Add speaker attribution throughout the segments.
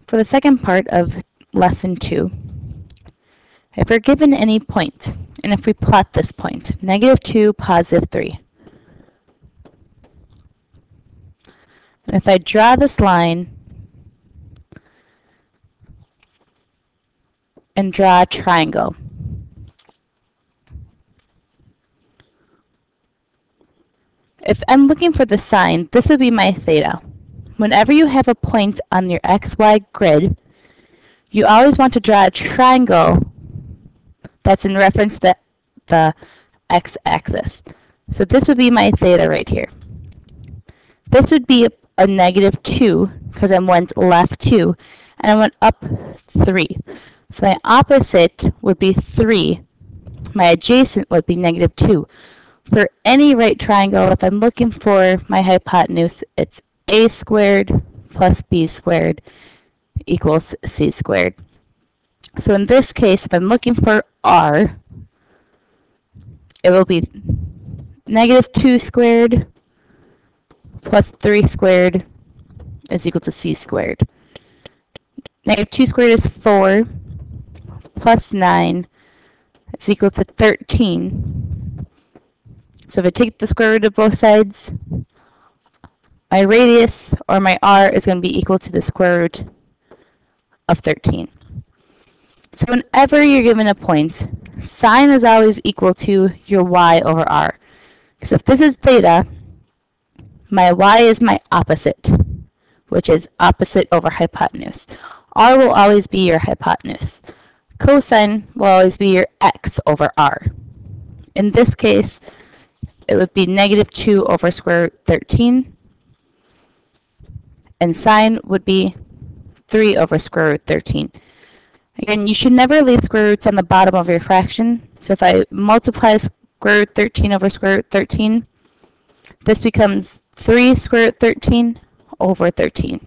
Speaker 1: For the second part of lesson 2, if we're given any point, and if we plot this point, -2, +3, and if I draw this line and draw a triangle, if I'm looking for the sign, this would be my theta. Whenever you have a point on your XY grid, you always want to draw a triangle that's in reference to the x-axis. So this would be my theta right here. This would be a -2 because I went left 2 and I went up 3. So my opposite would be 3. My adjacent would be -2. For any right triangle, if I'm looking for my hypotenuse, it's a squared plus b squared equals c squared. So in this case, if I'm looking for r, it will be -2 squared plus 3 squared is equal to c squared. -2 squared is 4 plus 9 is equal to 13. So if I take the square root of both sides, my radius, or my r, is going to be equal to the square root of 13. So whenever you're given a point, sine is always equal to your y over r. Because if this is theta, my y is my opposite, which is opposite over hypotenuse. R will always be your hypotenuse. Cosine will always be your x over r. In this case, it would be -2 over square root 13. And sine would be 3 over square root 13. Again, you should never leave square roots on the bottom of your fraction. So if I multiply square root 13 over square root 13, this becomes 3 square root 13 over 13.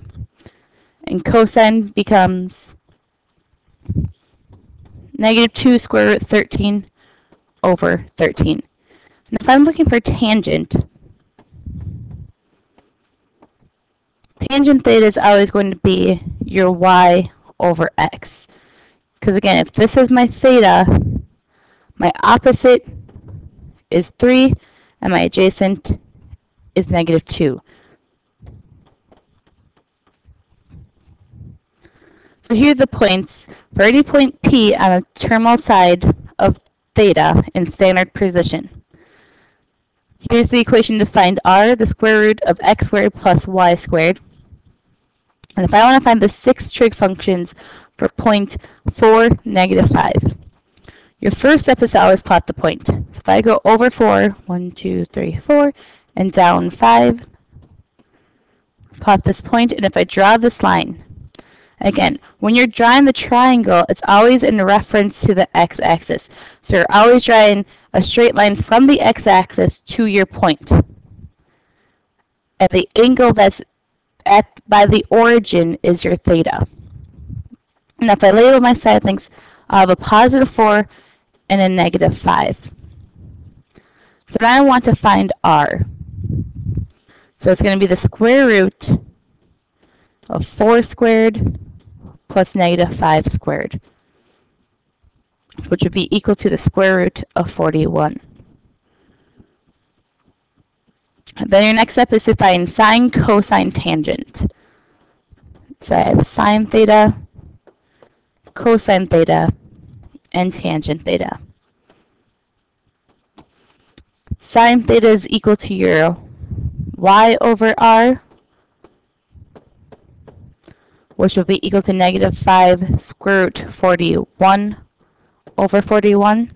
Speaker 1: And cosine becomes -2 square root 13 over 13. And if I'm looking for tangent, tangent theta is always going to be your y over x. Because again, if this is my theta, my opposite is 3, and my adjacent is -2. So here are the points. For any point P on a terminal side of theta in standard position. Here's the equation to find r, the square root of x squared plus y squared. And if I want to find the 6 trig functions for point 4, -5, your first step is to always plot the point. So if I go over 4, 1, 2, 3, 4, and down 5, plot this point, and if I draw this line, again, when you're drawing the triangle, it's always in reference to the x-axis. So you're always drawing a straight line from the x-axis to your point. And the angle that's by the origin is your theta. And if I label my side lengths, I'll have a +4 and a -5. So now I want to find r. So it's going to be the square root of 4 squared plus -5 squared, which would be equal to the square root of 41. And then your next step is to find sine, cosine, tangent. So I have sine theta, cosine theta, and tangent theta. Sine theta is equal to your y over r, which will be equal to -5 square root 41 over 41.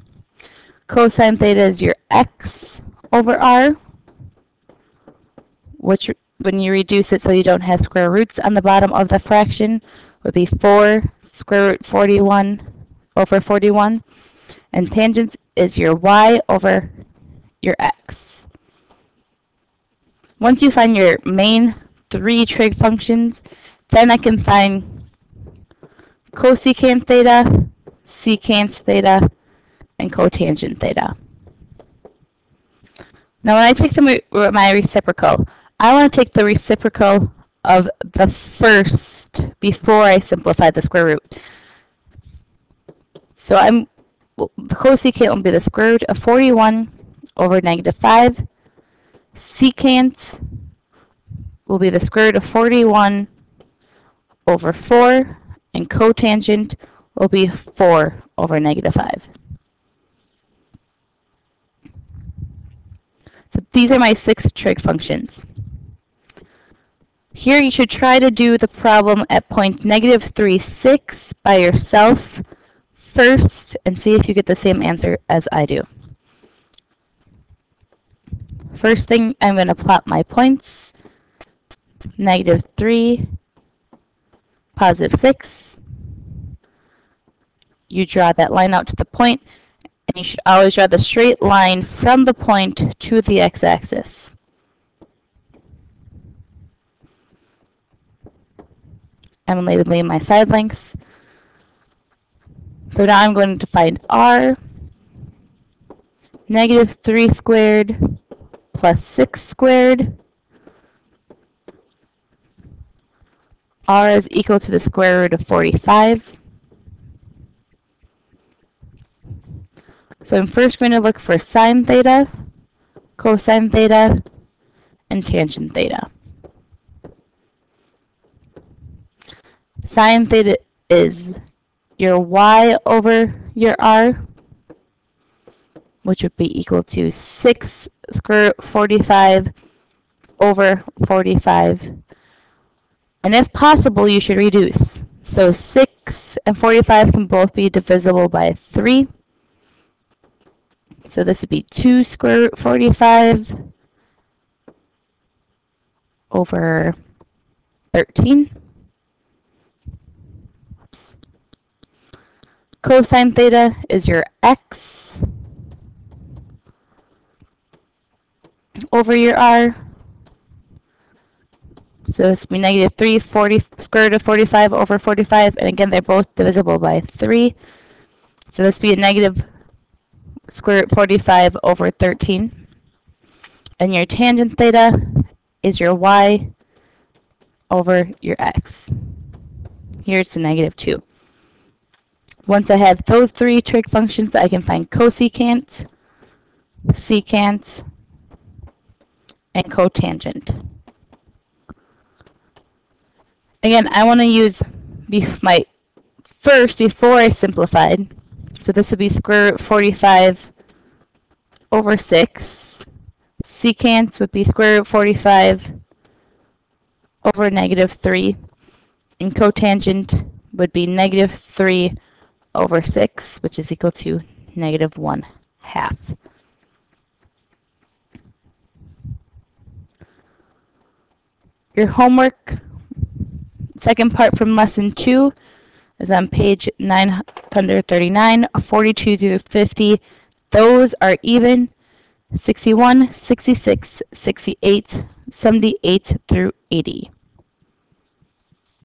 Speaker 1: Cosine theta is your x over r, which when you reduce it so you don't have square roots on the bottom of the fraction, would be 4 square root 41 over 41. And tangent is your y over your x. Once you find your main 3 trig functions, then I can find cosecant theta, secant theta, and cotangent theta. Now when I take my reciprocal, I want to take the reciprocal of the first before I simplified the square root. So the cosecant will be the square root of 41 over negative 5. Secant will be the square root of 41 over 4. And cotangent will be 4 over negative 5. So these are my 6 trig functions. Here you should try to do the problem at point negative 3, 6 by yourself first and see if you get the same answer as I do. First thing, I'm going to plot my points. Negative 3, positive 6. You draw that line out to the point, and you should always draw the straight line from the point to the x-axis. I'm labeling my side lengths. So now I'm going to find r. Negative 3 squared plus 6 squared. R is equal to the square root of 45. So I'm first going to look for sine theta, cosine theta, and tangent theta. Sine theta is your y over your r, which would be equal to 6 square root 45 over 45. And if possible, you should reduce. So 6 and 45 can both be divisible by 3. So this would be 2 square root 45 over 13. Cosine theta is your x over your r. So this would be negative 3 square root of 45 over 45. And again, they're both divisible by 3. So this would be a negative square root 45 over 13. And your tangent theta is your y over your x. Here it's a negative 2. Once I have those 3 trig functions, I can find cosecant, secant, and cotangent. Again, I want to use my first before I simplified. So this would be square root 45 over 6. Secant would be square root 45 over negative 3. And cotangent would be negative 3 over 6, which is equal to negative 1/2. Your homework, second part from lesson 2, is on page 939, 42 through 50. Those are even. 61, 66, 68, 78 through 80.